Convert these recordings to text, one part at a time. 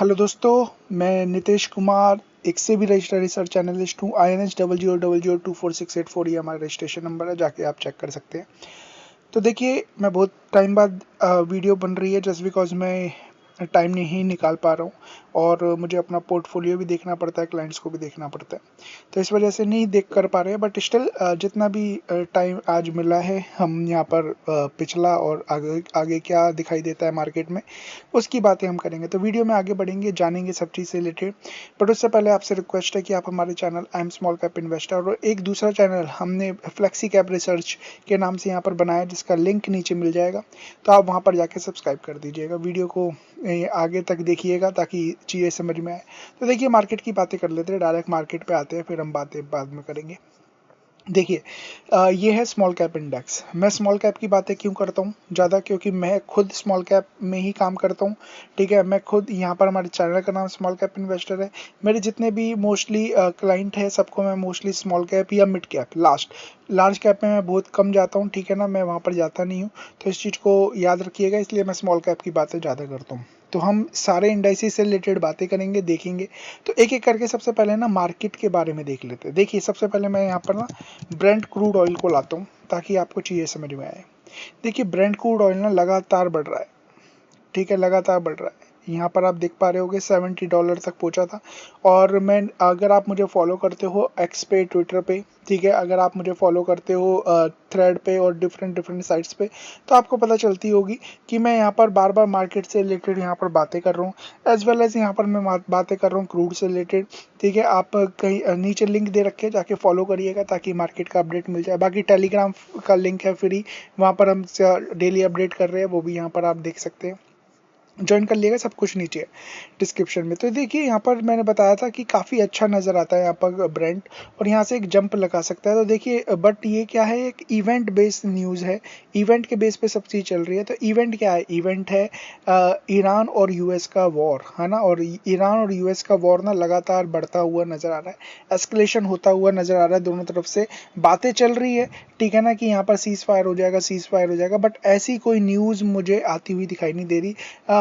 Hello दोस्तों, मैं नितेश कुमार, एक से भी रजिस्टर्ड रिसर्च एनालिस्ट हूँ। INH00002468 ये हमारा रजिस्ट्रेशन नंबर है, जाके आप चेक कर सकते हैं। तो देखिए, मैं बहुत टाइम बाद वीडियो बन रही है जस्ट बिकॉज मैं टाइम नहीं निकाल पा रहा हूँ और मुझे अपना पोर्टफोलियो भी देखना पड़ता है, क्लाइंट्स को भी देखना पड़ता है, तो इस वजह से नहीं देख कर पा रहे हैं। बट स्टिल जितना भी टाइम आज मिला है, हम यहाँ पर पिछला और आगे आगे क्या दिखाई देता है मार्केट में, उसकी बातें हम करेंगे। तो वीडियो में आगे बढ़ेंगे, जानेंगे सब चीज़ से रिलेटेड। बट उससे पहले आपसे रिक्वेस्ट है कि आप हमारे channel I am small cap investor और एक दूसरा चैनल हमने फ्लेक्सी कैप रिसर्च के नाम से यहाँ पर बनाया, जिसका लिंक नीचे मिल जाएगा, तो आप वहाँ पर जाके सब्सक्राइब कर दीजिएगा। वीडियो को आगे तक देखिएगा ताकि चीज़ें समझ में आए। तो देखिए, मार्केट की बातें कर लेते हैं, डायरेक्ट मार्केट पे आते हैं, फिर हम बातें बाद में करेंगे। देखिए, ये है स्मॉल कैप इंडेक्स। मैं स्मॉल कैप की बातें क्यों करता हूँ ज़्यादा, क्योंकि मैं खुद स्मॉल कैप में ही काम करता हूँ। ठीक है, मैं खुद यहाँ पर, हमारे चैनल का नाम स्मॉल कैप इन्वेस्टर है। मेरे जितने भी मोस्टली क्लाइंट है, सबको मैं मोस्टली स्मॉल कैप या मिड कैप, लार्ज कैप में मैं बहुत कम जाता हूँ। ठीक है ना, मैं वहाँ पर जाता नहीं हूँ, तो इस चीज़ को याद रखिएगा। इसलिए मैं स्मॉल कैप की बातें ज़्यादा करता हूँ। तो हम सारे इंडाइसिस से रिलेटेड बातें करेंगे, देखेंगे। तो एक एक करके सबसे पहले ना मार्केट के बारे में देख लेते हैं। देखिए, सबसे पहले मैं यहाँ पर ना ब्रेंट क्रूड ऑयल को लाता हूँ ताकि आपको चीज़ें समझ में आए। देखिए, ब्रेंट क्रूड ऑयल ना लगातार बढ़ रहा है। ठीक है, लगातार बढ़ रहा है। यहाँ पर आप देख पा रहे होगे $70 तक पहुंचा था। और मैं, अगर आप मुझे फॉलो करते हो एक्स पे, ट्विटर पे, ठीक है, अगर आप मुझे फॉलो करते हो थ्रेड पे और डिफरेंट डिफरेंट साइट्स पे, तो आपको पता चलती होगी कि मैं यहाँ पर बार बार मार्केट से रिलेटेड यहाँ पर बातें कर रहा हूँ, एज वेल एज यहाँ पर मैं बातें कर रहा हूँ क्रूड से रिलेटेड। ठीक है, आप कहीं नीचे लिंक दे रखे, जाके फॉलो करिएगा ताकि मार्केट का अपडेट मिल जाए। बाकी टेलीग्राम का लिंक है फ्री, वहाँ पर हम डेली अपडेट कर रहे हैं, वो भी यहाँ पर आप देख सकते हैं। ज्वाइन कर लिएगा, सब कुछ नीचे है डिस्क्रिप्शन में। तो देखिए, यहाँ पर मैंने बताया था कि काफ़ी अच्छा नज़र आता है यहाँ पर ब्रेंट, और यहाँ से एक जंप लगा सकता है। तो देखिए, बट ये क्या है, एक इवेंट बेस्ड न्यूज़ है, इवेंट के बेस पे सब चीज़ चल रही है। तो इवेंट क्या है, इवेंट है ईरान और यूएस का वॉर, है ना। और ईरान और यूएस का वॉर ना लगातार बढ़ता हुआ नज़र आ रहा है, एस्केलेशन होता हुआ नज़र आ रहा है। दोनों तरफ से बातें चल रही है, ठीक है ना, कि यहाँ पर सीज फायर हो जाएगा, सीज फायर हो जाएगा, बट ऐसी कोई न्यूज़ मुझे आती हुई दिखाई नहीं दे रही।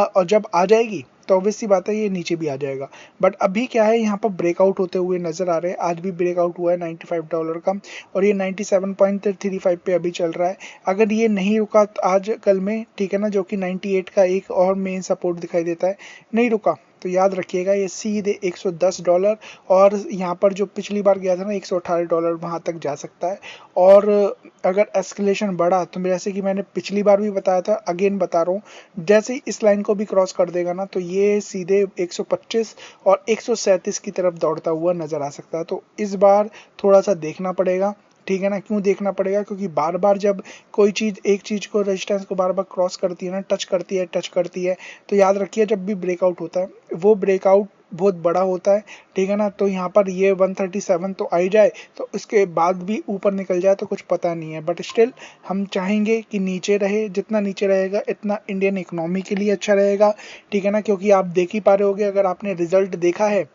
और जब आ जाएगी तो ऑब्वियस सी बात है, ये नीचे भी आ जाएगा। बट अभी क्या है, यहाँ पर ब्रेकआउट होते हुए नजर आ रहे हैं। आज भी ब्रेकआउट हुआ है $95 का, और ये 97.35 पे अभी चल रहा है। अगर ये नहीं रुका तो आज कल में, ठीक है ना, जो कि 98 का एक और मेन सपोर्ट दिखाई देता है, नहीं रुका तो याद रखिएगा ये सीधे $110, और यहाँ पर जो पिछली बार गया था ना $118, वहाँ तक जा सकता है। और अगर एस्केलेशन बढ़ा तो जैसे कि मैंने पिछली बार भी बताया था, अगेन बता रहा हूँ, जैसे ही इस लाइन को भी क्रॉस कर देगा ना, तो ये सीधे 125 और 137 की तरफ दौड़ता हुआ नजर आ सकता है। तो इस बार थोड़ा सा देखना पड़ेगा, ठीक है ना। क्यों देखना पड़ेगा, क्योंकि बार बार जब कोई चीज़, एक चीज़ को, रेजिस्टेंस को बार बार क्रॉस करती है ना, टच करती है, तो याद रखिए जब भी ब्रेकआउट होता है, वो ब्रेकआउट बहुत बड़ा होता है, ठीक है ना। तो यहाँ पर ये 137 तो आई जाए, तो इसके बाद भी ऊपर निकल जाए तो कुछ पता नहीं है। बट स्टिल हम चाहेंगे कि नीचे रहे, जितना नीचे रहेगा इतना इंडियन इकोनॉमी के लिए अच्छा रहेगा, ठीक है ना। क्योंकि आप देख ही पा रहे होगे, अगर आपने रिजल्ट देखा है,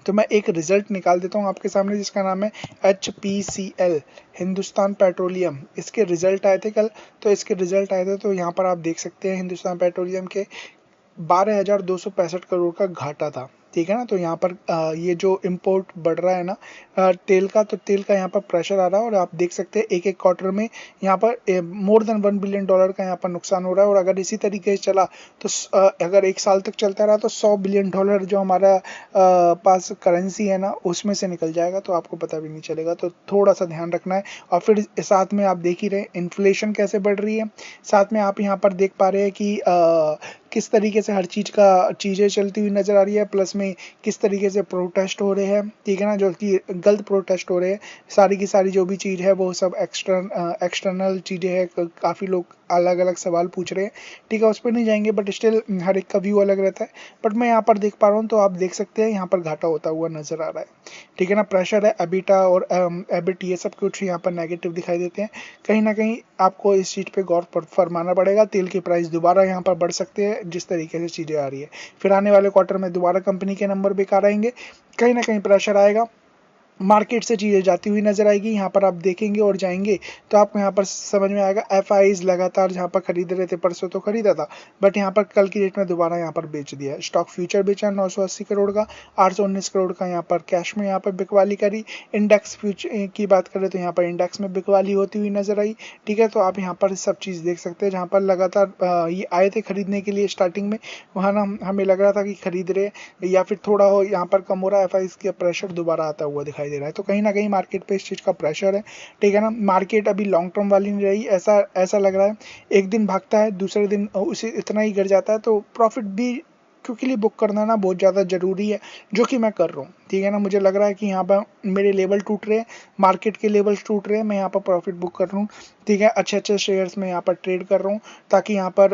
तो मैं एक रिजल्ट निकाल देता हूँ आपके सामने, जिसका नाम है HPCL, हिंदुस्तान पेट्रोलियम। इसके रिजल्ट आए थे कल, तो इसके रिजल्ट आए थे, तो यहाँ पर आप देख सकते हैं हिंदुस्तान पेट्रोलियम के 12,265 करोड़ का घाटा था, ठीक है ना। तो यहाँ पर ये जो इम्पोर्ट बढ़ रहा है ना तेल का, तो तेल का यहाँ पर प्रेशर आ रहा है, और आप देख सकते हैं एक एक क्वार्टर में यहाँ पर मोर देन $1 बिलियन का यहाँ पर नुकसान हो रहा है। और अगर इसी तरीके से चला तो अगर एक साल तक चलता रहा तो $100 बिलियन जो हमारा पास करेंसी है ना, उसमें से निकल जाएगा, तो आपको पता भी नहीं चलेगा। तो थोड़ा सा ध्यान रखना है। और फिर साथ में आप देख ही रहे इन्फ्लेशन कैसे बढ़ रही है, साथ में आप यहाँ पर देख पा रहे हैं कि किस तरीके से हर चीज़ें चलती हुई नज़र आ रही है, प्लस में किस तरीके से प्रोटेस्ट हो रहे हैं, ठीक है ना, जो कि गलत प्रोटेस्ट हो रहे हैं। सारी की सारी जो भी चीज़ है वो सब एक्सटर्नल चीज़ें हैं। काफ़ी लोग अलग अलग सवाल पूछ रहे हैं, ठीक है, उस पर नहीं जाएंगे, बट स्टिल हर एक का व्यू अलग रहता है। बट मैं यहाँ पर देख पा रहा हूँ, तो आप देख सकते हैं यहाँ पर घाटा होता हुआ नजर आ रहा है, ठीक है ना। प्रेशर है, एबिटा और एबिट, ये सब कुछ यहाँ पर नेगेटिव दिखाई देते हैं। कहीं ना कहीं आपको इस चीज़ पे गौर फरमाना पड़ेगा। तेल की प्राइस दोबारा यहाँ पर बढ़ सकते हैं जिस तरीके से चीज़ें आ रही है। फिर आने वाले क्वार्टर में दोबारा कंपनी के नंबर बेकार आएंगे, कहीं ना कहीं प्रेशर आएगा, मार्केट से चीज़ें जाती हुई नजर आएगी। यहाँ पर आप देखेंगे और जाएंगे तो आपको यहाँ पर समझ में आएगा एफआईज लगातार जहाँ पर खरीद रहे थे, परसों तो खरीदा था बट यहाँ पर कल की डेट में दोबारा यहाँ पर बेच दिया है। स्टॉक फ्यूचर बेचा 980 करोड़ का, 819 करोड़ का यहाँ पर कैश में यहाँ पर बिकवाली करी। इंडेक्स फ्यूचर की बात करें तो यहाँ पर इंडेक्स में बिकवाली होती हुई नजर आई। ठीक है, तो आप यहाँ पर सब चीज़ देख सकते हैं। जहाँ पर लगातार ये आए थे खरीदने के लिए स्टार्टिंग में, वहाँ ना हमें लग रहा था कि खरीद रहे या फिर थोड़ा हो यहाँ पर कम हो रहा है, एफआईज का प्रेशर दोबारा आता हुआ दिखाई दे रहा है। तो कहीं ना कहीं मार्केट पे इस चीज़ का प्रेशर है। ठीक है ना, मार्केट अभी लॉन्ग टर्म वाली नहीं रही, ऐसा ऐसा लग रहा है। एक दिन भागता है, दूसरे दिन उसे इतना ही गिर जाता है, तो प्रॉफिट भी क्योंकि लिए बुक करना ना बहुत ज़्यादा ज़रूरी है, जो कि मैं कर रहा हूँ। ठीक है ना, मुझे लग रहा है कि यहाँ पर मेरे लेवल टूट रहे हैं, मार्केट के लेवल्स टूट रहे हैं, मैं यहाँ पर प्रॉफिट बुक कर रहा हूँ। ठीक है, अच्छे अच्छे शेयर्स में यहाँ पर ट्रेड कर रहा हूँ ताकि यहाँ पर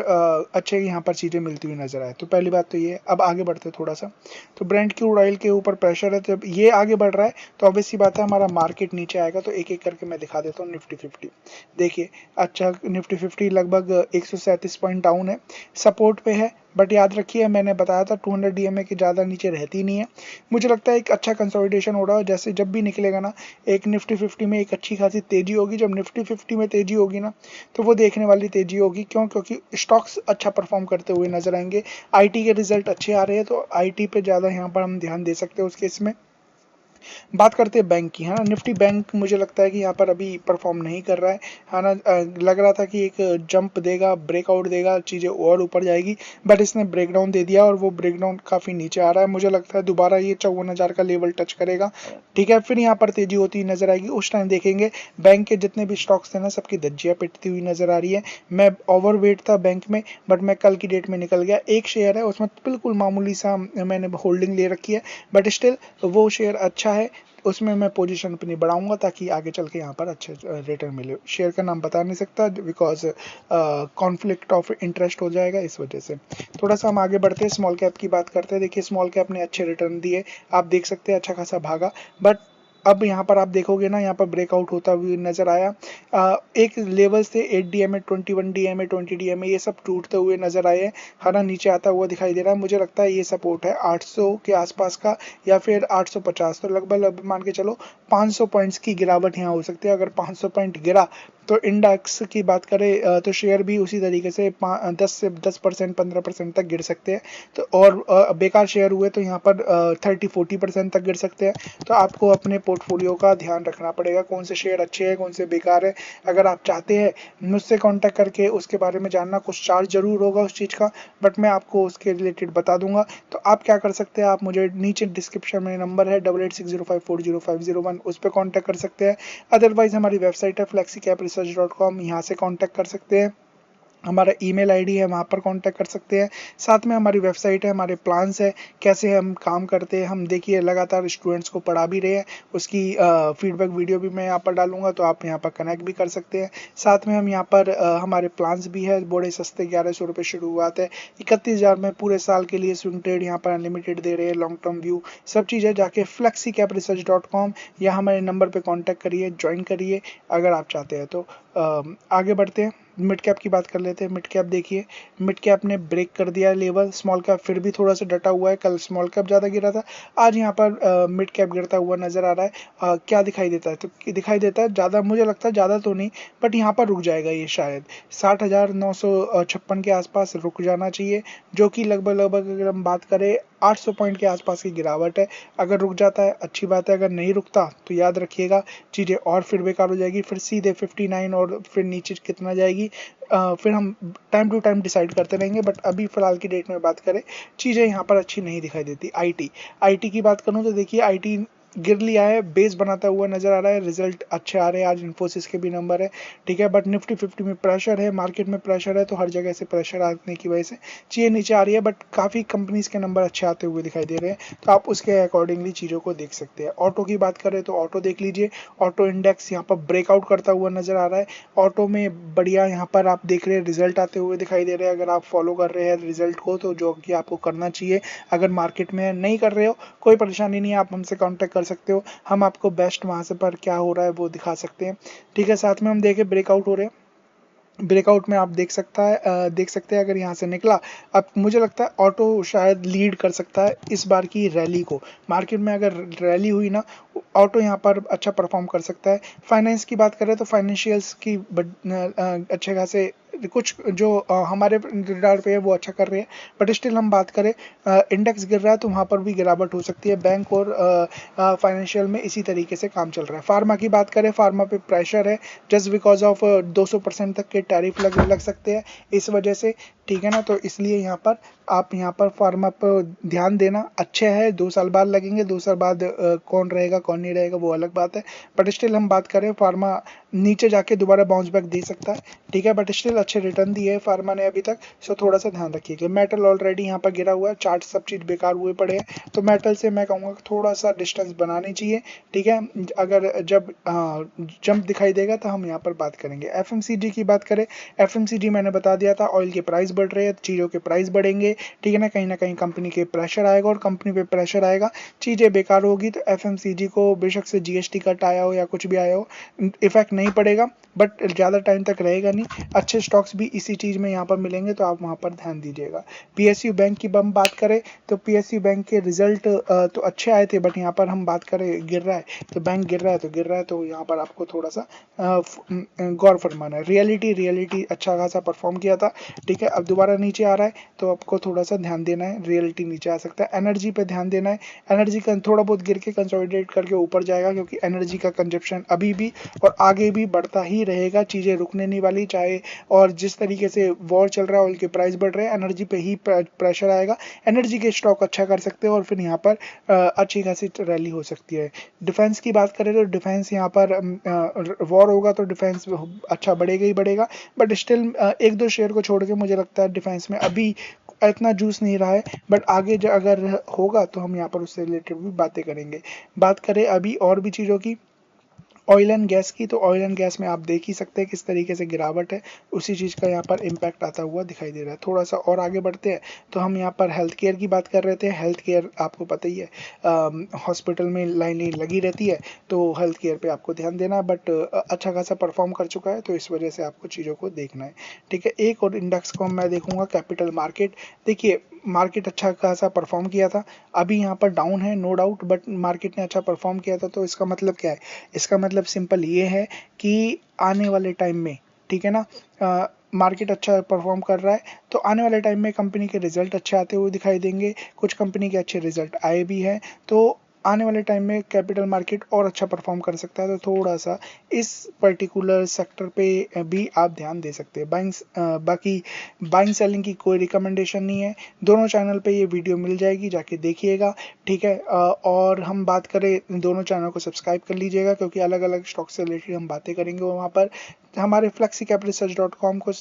अच्छे यहाँ पर चीज़ें मिलती हुई नजर आए। तो पहली बात तो ये। अब आगे बढ़ते थोड़ा सा, तो ब्रेंट क्रूड ऑयल के ऊपर प्रेशर है, तो ये आगे बढ़ रहा है तो ऑब्वियस सी बात है हमारा मार्केट नीचे आएगा। तो एक एक करके मैं दिखा देता हूँ। निफ्टी 50 देखिए, अच्छा निफ्टी 50 लगभग 137 पॉइंट डाउन है, सपोर्ट पे है। बट याद रखिए मैंने बताया था 200 डीएमए के ज़्यादा नीचे रहती नहीं है। मुझे लगता है एक अच्छा कंसोलिडेशन हो रहा है। जैसे जब भी निकलेगा ना एक निफ्टी 50 में एक अच्छी खासी तेजी होगी। जब निफ्टी 50 में तेजी होगी ना तो वो देखने वाली तेजी होगी। क्यों? क्योंकि स्टॉक्स अच्छा परफॉर्म करते हुए नजर आएंगे। आईटी के रिजल्ट अच्छे आ रहे हैं तो आईटी पे ज़्यादा यहाँ पर हम ध्यान दे सकते हैं उस केस में। बात करते हैं बैंक की, है ना। निफ्टी बैंक मुझे लगता है कि यहाँ पर अभी परफॉर्म नहीं कर रहा है ना। लग रहा था कि एक जंप देगा, ब्रेकआउट देगा, चीज़ें और ऊपर जाएगी, बट इसने ब्रेकडाउन दे दिया और वो ब्रेकडाउन काफ़ी नीचे आ रहा है। मुझे लगता है दोबारा ये 54,000 का लेवल टच करेगा। ठीक है, फिर यहाँ पर तेजी होती नजर आएगी। उस टाइम देखेंगे बैंक के जितने भी स्टॉक्स थे ना सबकी धज्जियाँ पिटती हुई नजर आ रही है। मैं ओवरवेट था बैंक में, बट मैं कल की डेट में निकल गया। एक शेयर है उसमें बिल्कुल मामूली सा मैंने होल्डिंग ले रखी है, बट स्टिल वो शेयर अच्छा है, उसमें मैं पोजीशन अपनी बढ़ाऊंगा ताकि आगे चल के यहाँ पर अच्छे रिटर्न मिले। शेयर का नाम बता नहीं सकता बिकॉज कॉन्फ्लिक्ट ऑफ इंटरेस्ट हो जाएगा, इस वजह से। थोड़ा सा हम आगे बढ़ते हैं, स्मॉल कैप की बात करते हैं। देखिए स्मॉल कैप ने अच्छे रिटर्न दिए, आप देख सकते हैं अच्छा खासा भागा। बट अब यहाँ पर आप देखोगे ना यहाँ पर ब्रेकआउट होता हुआ नजर आया। एक लेवल से 8 डीएमए, 21 डीएमए, 20 डीएमए ये सब टूटते हुए नजर आए हैं। हरा नीचे आता हुआ दिखाई दे रहा है। मुझे लगता है ये सपोर्ट है 800 के आसपास का या फिर 850। तो लगभग मान के चलो 500 पॉइंट्स की गिरावट यहाँ हो सकती है। अगर 500 पॉइंट गिरा तो इंडेक्स की बात करें तो शेयर भी उसी तरीके से 10% 15% तक गिर सकते हैं। तो और बेकार शेयर हुए तो यहाँ पर 30-40% तक गिर सकते हैं। तो आपको अपने पोर्टफोलियो का ध्यान रखना पड़ेगा, कौन से शेयर अच्छे हैं कौन से बेकार है। अगर आप चाहते हैं मुझसे कांटेक्ट करके उसके बारे में जानना, कुछ चार्ज जरूर होगा उस चीज़ का, बट मैं आपको उसके रिलेटेड बता दूंगा। तो आप क्या कर सकते हैं, आप मुझे नीचे डिस्क्रिप्शन में नंबर है 8860540501 उस पर कॉन्टैक्ट कर सकते हैं। अदरवाइज हमारी वेबसाइट है flexicapresearch.com, यहाँ से कॉन्टैक्ट कर सकते हैं। हमारा ईमेल आईडी है, वहाँ पर कांटेक्ट कर सकते हैं। साथ में हमारी वेबसाइट है, हमारे प्लान्स है, कैसे हम काम करते हैं। हम देखिए लगातार स्टूडेंट्स को पढ़ा भी रहे हैं, उसकी फीडबैक वीडियो भी मैं यहाँ पर डालूंगा, तो आप यहाँ पर कनेक्ट भी कर सकते हैं। साथ में हम यहाँ पर हमारे प्लान्स भी है, बड़े सस्ते 1100 रुपये शुरुआत है, 31,000 में पूरे साल के लिए स्विंग ट्रेड यहाँ पर अनलिमिटेड दे रहे हैं, लॉन्ग टर्म व्यू सब चीज़ें। जाके flexicapresearch.com या हमारे नंबर पर कॉन्टैक्ट करिए, ज्वाइन करिए अगर आप चाहते हैं तो। आगे बढ़ते हैं, मिड कैप की बात कर लेते हैं। मिड कैप देखिए, मिड कैप ने ब्रेक कर दिया लेवल, स्मॉल कैप फिर भी थोड़ा सा डटा हुआ है। कल स्मॉल कैप ज़्यादा गिरा था, आज यहाँ पर मिड कैप गिरता हुआ नजर आ रहा है। क्या दिखाई देता है? तो दिखाई देता है ज़्यादा, मुझे लगता है ज़्यादा तो नहीं, बट यहाँ पर रुक जाएगा ये शायद 60,956 के आसपास रुक जाना चाहिए, जो कि लगभग लगभग अगर हम बात करें 800 पॉइंट के आसपास की गिरावट है। अगर रुक जाता है अच्छी बात है, अगर नहीं रुकता तो याद रखिएगा चीज़ें और फिर बेकार हो जाएगी, फिर सीधे 59 और फिर नीचे कितना जाएगी फिर हम टाइम टू टाइम डिसाइड करते रहेंगे। बट अभी फिलहाल की डेट में बात करें, चीज़ें यहाँ पर अच्छी नहीं दिखाई देती। आईटी की बात करूँ तो देखिए आईटी गिर लिया है, बेस बनाता हुआ नजर आ रहा है, रिजल्ट अच्छे आ रहे हैं, आज इन्फोसिस के भी नंबर है। ठीक है, बट निफ्टी 50 में प्रेशर है, मार्केट में प्रेशर है, तो हर जगह से प्रेशर आने की वजह से चीज़ें नीचे आ रही है। बट काफ़ी कंपनीज के नंबर अच्छे आते हुए दिखाई दे रहे हैं, तो आप उसके अकॉर्डिंगली चीज़ों को देख सकते हैं। ऑटो की बात करें तो ऑटो देख लीजिए, ऑटो इंडेक्स यहाँ पर ब्रेकआउट करता हुआ नजर आ रहा है। ऑटो में बढ़िया यहाँ पर आप देख रहे हैं रिजल्ट आते हुए दिखाई दे रहे हैं। अगर आप फॉलो कर रहे हैं रिजल्ट को तो जो कि आपको करना चाहिए, अगर मार्केट में नहीं कर रहे हो कोई परेशानी नहीं है, आप हमसे कांटेक्ट कर सकते हो, हम आपको बेस्ट वहाँ से पर क्या हो रहा है वो दिखा सकते हैं। ठीक है, साथ में हम देखें ब्रेकआउट हो रहे हैं, ब्रेकआउट में आप देख सकते हैं अगर यहाँ से निकला। अब मुझे लगता है ऑटो शायद लीड कर सकता है इस बार की रैली को। मार्केट में अगर रैली हुई ना ऑटो यहाँ पर अच्छा परफॉर्म कर सकता है। फाइनेंस की बात करें तो फाइनेंशियल्स की अच्छे खासे कुछ जो हमारे रडार पे है वो अच्छा कर रहे हैं, बट स्टिल हम बात करें इंडेक्स गिर रहा है तो वहाँ पर भी गिरावट हो सकती है। बैंक और फाइनेंशियल में इसी तरीके से काम चल रहा है। फार्मा की बात करें, फार्मा पे प्रेशर है जस्ट बिकॉज ऑफ 200% तक के टैरिफ लग सकते हैं इस वजह से, ठीक है ना। तो इसलिए यहाँ पर आप यहाँ पर फार्मा पर ध्यान देना अच्छे है। 2 साल बाद लगेंगे, 2 साल बाद कौन रहेगा कौन नहीं रहेगा वो अलग बात है, बट स्टिल हम बात करें फार्मा नीचे जाके दोबारा बाउंस बैक दे सकता है, ठीक है, बट स्टिल अच्छे रिटर्न दिए है फार्मा ने अभी तक। सो थोड़ा सा ध्यान रखिएगा। मेटल ऑलरेडी यहाँ पर गिरा हुआ है, चार्ट सब चीज बेकार हुए पड़े हैं, तो मेटल से मैं कहूँगा थोड़ा सा डिस्टेंस बनानी चाहिए, ठीक है। अगर जब जंप दिखाई देगा तो हम यहाँ पर बात करेंगे। एफएमसीजी की बात करें, एफएमसीजी मैंने बता दिया था, ऑयल के प्राइस बढ़ रहे हैं, चीज़ों के प्राइस बढ़ेंगे, ठीक है ना कहीं कंपनी के प्रेशर आएगा, और कंपनी पे प्रेशर आएगा, चीज़ें बेकार होगी, तो एफएमसीजी को बेशक से जीएसटी कट आया हो या कुछ भी आया हो इफेक्ट नहीं पड़ेगा, बट ज़्यादा टाइम तक रहेगा नहीं। अच्छे स्टॉक्स भी इसी चीज़ में यहाँ पर मिलेंगे, तो आप वहाँ पर ध्यान दीजिएगा। पीएसयू बैंक की हम बात करें तो पीएसयू बैंक के रिजल्ट तो अच्छे आए थे, बट यहाँ पर हम बात करें गिर रहा है, तो बैंक गिर रहा है तो गिर रहा है, तो यहाँ पर आपको थोड़ा सा गौर फरमाना है। रियलिटी अच्छा खासा परफॉर्म किया था, ठीक है, अब दोबारा नीचे आ रहा है तो आपको थोड़ा सा ध्यान देना है, रियलिटी नीचे आ सकता है। एनर्जी पे ध्यान देना है, एनर्जी का थोड़ा बहुत गिर के कंसोलिडेट करके ऊपर जाएगा, क्योंकि एनर्जी का कंजप्शन अभी भी और आगे भी बढ़ता ही रहेगा, चीज़ें रुकने नहीं वाली, चाहे और जिस तरीके से वॉर चल रहा है, ऑयल के प्राइस बढ़ रहे हैं, एनर्जी पे ही प्रेशर आएगा। एनर्जी के स्टॉक अच्छा कर सकते हैं और फिर यहाँ पर अच्छी खासी रैली हो सकती है। डिफेंस की बात करें तो डिफेंस यहाँ पर वॉर होगा तो डिफेंस अच्छा बढ़ेगा ही बढ़ेगा, बट स्टिल एक दो शेयर को छोड़ के मुझे लगता है डिफेंस में अभी इतना जूस नहीं रहा है, बट आगे अगर होगा तो हम यहाँ पर उससे रिलेटेड भी बातें करेंगे। बात करें अभी और भी चीज़ों की, ऑयल एंड गैस की, तो ऑयल एंड गैस में आप देख ही सकते हैं किस तरीके से गिरावट है, उसी चीज़ का यहाँ पर इम्पैक्ट आता हुआ दिखाई दे रहा है। थोड़ा सा और आगे बढ़ते हैं तो हम यहाँ पर हेल्थ केयर की बात कर रहे थे। हेल्थ केयर आपको पता ही है, हॉस्पिटल में लाइनें लगी रहती है, तो हेल्थ केयर पे आपको ध्यान देना है, बट अच्छा खासा परफॉर्म कर चुका है, तो इस वजह से आपको चीज़ों को देखना है, ठीक है। एक और इंडेक्स को मैं देखूंगा, कैपिटल मार्केट। देखिए मार्केट अच्छा खासा परफॉर्म किया था, अभी यहाँ पर डाउन है नो डाउट, बट मार्केट ने अच्छा परफॉर्म किया था, तो इसका मतलब क्या है, इसका मतलब सिंपल ये है कि आने वाले टाइम में, ठीक है ना, मार्केट अच्छा परफॉर्म कर रहा है, तो आने वाले टाइम में कंपनी के रिजल्ट अच्छे आते हुए दिखाई देंगे, कुछ कंपनी के अच्छे रिजल्ट आए भी हैं, तो आने वाले टाइम में कैपिटल मार्केट और अच्छा परफॉर्म कर सकता है, तो थोड़ा सा इस पर्टिकुलर सेक्टर पे भी आप ध्यान दे सकते हैं। बाकी बाइंग सेलिंग की कोई रिकमेंडेशन नहीं है, दोनों चैनल पे ये वीडियो मिल जाएगी, जाके देखिएगा, ठीक है। और हम बात करें, दोनों चैनल को सब्सक्राइब कर लीजिएगा, क्योंकि अलग अलग स्टॉक से रिलेटेड हम बातें करेंगे वहाँ पर। हमारे flexicapitalsearch.com को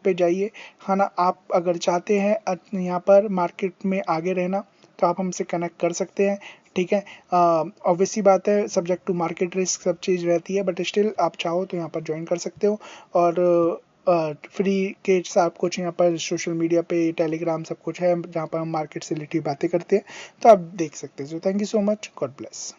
पे जाइए, है ना। आप अगर चाहते हैं यहाँ पर मार्केट में आगे रहना, तो आप हमसे कनेक्ट कर सकते हैं, ठीक है। ऑब्वियसली बात है, सब्जेक्ट टू मार्केट रिस्क सब चीज़ रहती है, बट स्टिल आप चाहो तो यहाँ पर ज्वाइन कर सकते हो, और फ्री के साथ कुछ यहाँ पर सोशल मीडिया पे टेलीग्राम सब कुछ है, जहाँ पर हम मार्केट से रिलेटेड बातें करते हैं, तो आप देख सकते हैं। So thank you so much, God bless.